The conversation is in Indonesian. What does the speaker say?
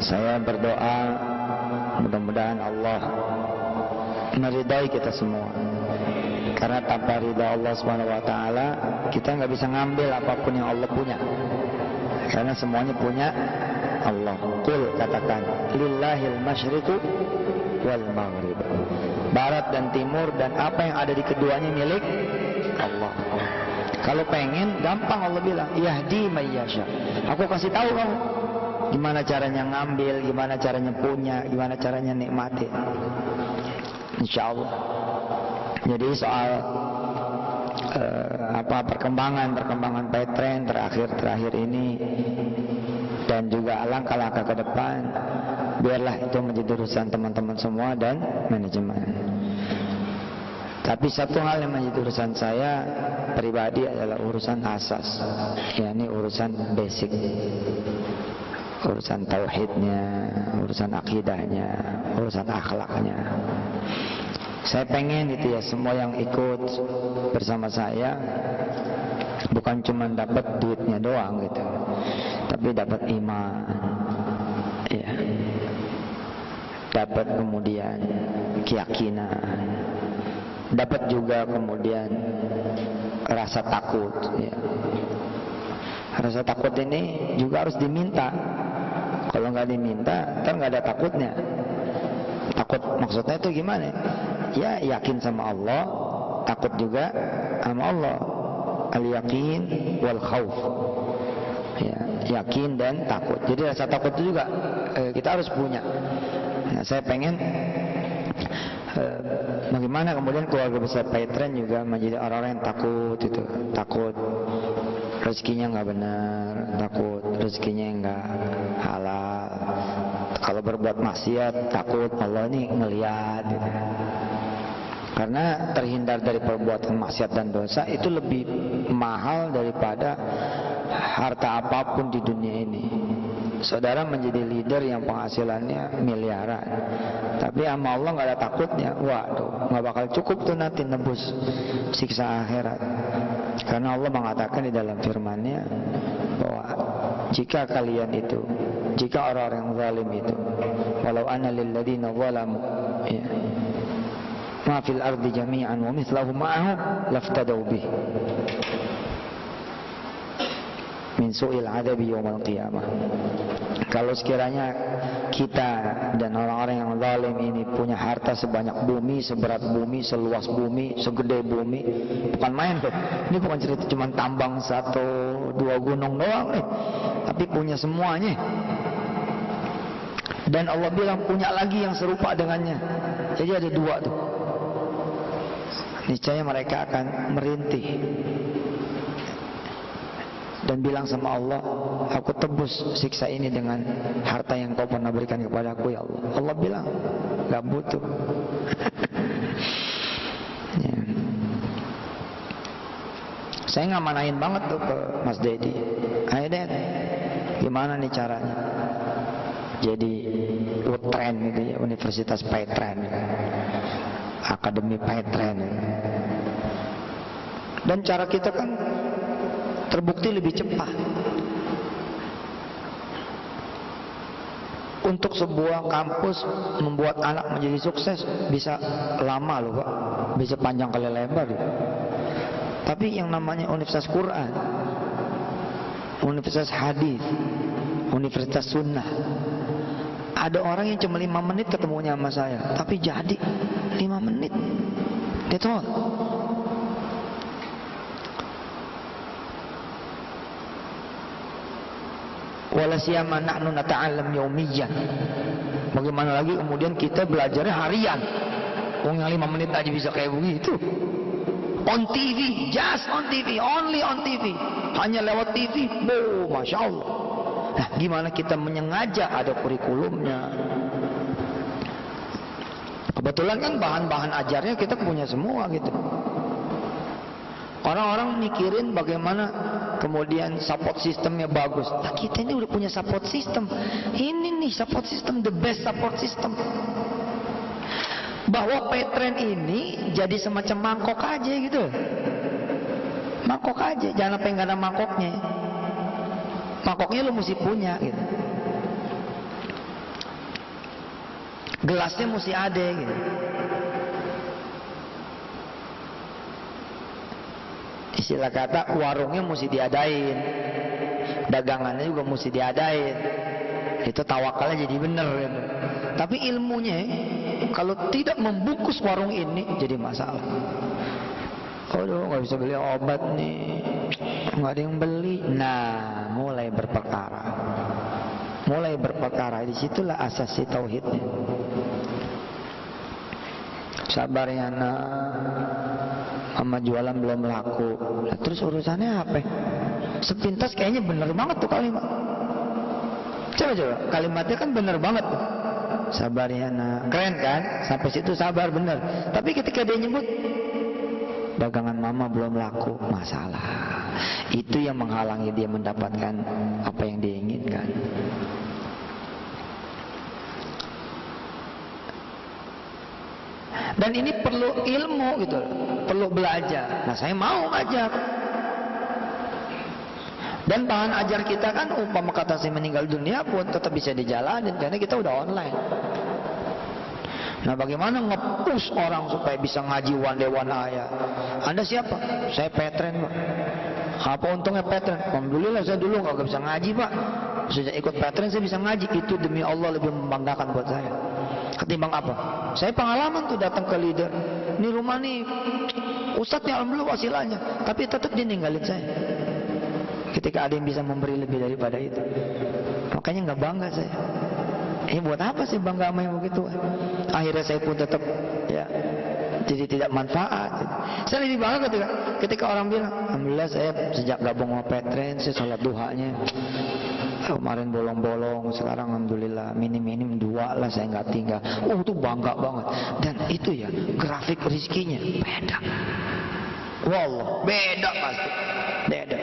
Saya berdoa mudah-mudahan Allah meridai kita semua. Karena tanpa ridha Allah SWT, kita nggak bisa ngambil apapun yang Allah punya. Karena semuanya punya Allah. Qul, katakan, lillahil masyriqu wal maghrib. Barat dan timur dan apa yang ada di keduanya milik Allah. Kalau pengen, gampang Allah bilang, yahdi may yasha. Aku kasih tahu kamu gimana caranya ngambil, gimana caranya punya, gimana caranya nikmati. Insyaallah. Jadi soal perkembangan Petren terakhir ini dan juga langkah-langkah ke depan, biarlah itu menjadi urusan teman-teman semua dan manajemen. Tapi satu hal yang menjadi urusan saya pribadi adalah urusan asas, yakni urusan basic, urusan tauhidnya, urusan akidahnya, urusan akhlaknya. Saya pengen itu ya, semua yang ikut bersama saya bukan cuma dapat duitnya doang gitu, tapi dapat iman, ya, dapat kemudian keyakinan, dapat juga kemudian rasa takut, ya. Rasa takut ini juga harus diminta. Kalau nggak diminta, kan nggak ada takutnya. Takut maksudnya itu gimana? Ya yakin sama Allah, takut juga sama Allah. Al-yakin wal khauf. Ya, yakin dan takut. Jadi rasa takut itu juga kita harus punya. Nah, saya pengen bagaimana kemudian keluarga besar Petren juga menjadi orang-orang yang takut itu, takut rezekinya nggak benar, takut rezekinya nggak halal. Kalau berbuat maksiat takut Allah ini ngelihat gitu. Karena terhindar dari perbuatan maksiat dan dosa itu lebih mahal daripada harta apapun di dunia ini. Saudara menjadi leader yang penghasilannya miliaran, tapi sama Allah nggak ada takutnya, waduh, nggak bakal cukup tuh nanti nebus siksa akhirat. Karena Allah mengatakan di dalam firman-Nya bahwa jika kalian itu, jika orang-orang yang zalim itu, walau anna lil ladzina zalamu, ya, ma fil ardi jami'an wa mithlahu ma'ahu laftadaw bih min su'il adabi yaumal qiyamah. Kalau sekiranya kita dan orang-orang yang zalim ini punya harta sebanyak bumi, seberat bumi, seluas bumi, segede bumi, bukan main tuh. Ini bukan cerita cuma tambang 1-2 gunung doang nih, tapi punya semuanya. Dan Allah bilang punya lagi yang serupa dengannya. Jadi ada 2 tuh. Niscaya mereka akan merintih dan bilang sama Allah, aku tebus siksa ini dengan harta yang kau pernah berikan kepada aku ya Allah. Allah bilang, gak butuh. Ya. Saya ngamanain banget tuh ke Mas Dedi. Ayo Ded, gimana nih caranya jadi UTREN gitu ya, Universitas Petren, Akademi Petren. Dan cara kita kan terbukti lebih cepat. Untuk sebuah kampus membuat anak menjadi sukses bisa lama loh Pak, bisa panjang kali lebar ya. Tapi yang namanya Universitas Quran, Universitas Hadis, Universitas Sunnah, ada orang yang cuma 5 menit ketemunya sama saya, tapi jadi 5 menit. That's all. Wala siyama nahnu nata'allam yaumiyan. Bagaimana lagi kemudian kita belajarnya harian. Wong yang 5 menit aja bisa kayak begitu. On TV, just on TV, only on TV. Hanya lewat TV. Oh, Masya Allah. Nah, gimana kita menyengaja ada kurikulumnya. Kebetulan kan bahan-bahan ajarnya kita punya semua gitu. Orang-orang mikirin bagaimana kemudian support sistemnya bagus. Nah, kita ini udah punya support system. Ini nih support system, the best support system. Bahwa Petren ini jadi semacam mangkok aja gitu. Mangkok aja, jangan sampai nggak ada mangkoknya. Mangkoknya lu mesti punya gitu. gelasnya mesti ada gitu. Istilah kata warungnya mesti diadain, dagangannya juga mesti diadain. Itu tawakalnya jadi bener gitu. Tapi ilmunya kalau tidak membungkus warung ini jadi masalah. Aduh, nggak bisa beli obat nih, nggak ada yang beli. Nah, mulai berperkara. Disitulah asasi tauhidnya. Sabar ya nak, sama jualan belum laku. Nah, terus urusannya apa? Sepintas kayaknya bener banget tuh kalimat. Coba kalimatnya kan bener banget tuh. Sabar ya nak, keren kan? Sampai situ sabar bener. Tapi ketika dia nyebut dagangan mama belum laku, masalah. Itu yang menghalangi dia mendapatkan apa yang dia inginkan. Dan ini perlu ilmu gitu, perlu belajar. Nah, saya mau ajar. Dan bahan ajar kita kan umpama kata saya meninggal dunia pun tetap bisa dijalanin karena kita udah online. Nah, bagaimana nge-push orang supaya bisa ngaji one day one ayat? Anda siapa? Saya Petren, Pak. Apa untungnya Petren? Alhamdulillah saya dulu nggak bisa ngaji, Pak. Sejak ikut Petren saya bisa ngaji. Itu demi Allah lebih membanggakan buat saya. Ketimbang apa? Saya pengalaman tuh datang ke leader. Ini rumah nih, ustadznya alhamdulillah wasilahnya. Tapi tetap dia ninggalin saya. Ketika ada yang bisa memberi lebih daripada itu. Makanya nggak bangga saya. Buat apa sih bangga sama yang begitu? Akhirnya saya pun tetap ya jadi tidak manfaat. Saya lebih bangga ketika orang bilang, alhamdulillah saya sejak gabung sama Petren, saya sholat duhanya kemarin bolong-bolong, sekarang alhamdulillah minim-minim 2 lah saya nggak tinggal. Oh, itu bangga banget. Dan itu ya grafik rezekinya beda. Wallah beda pasti, beda.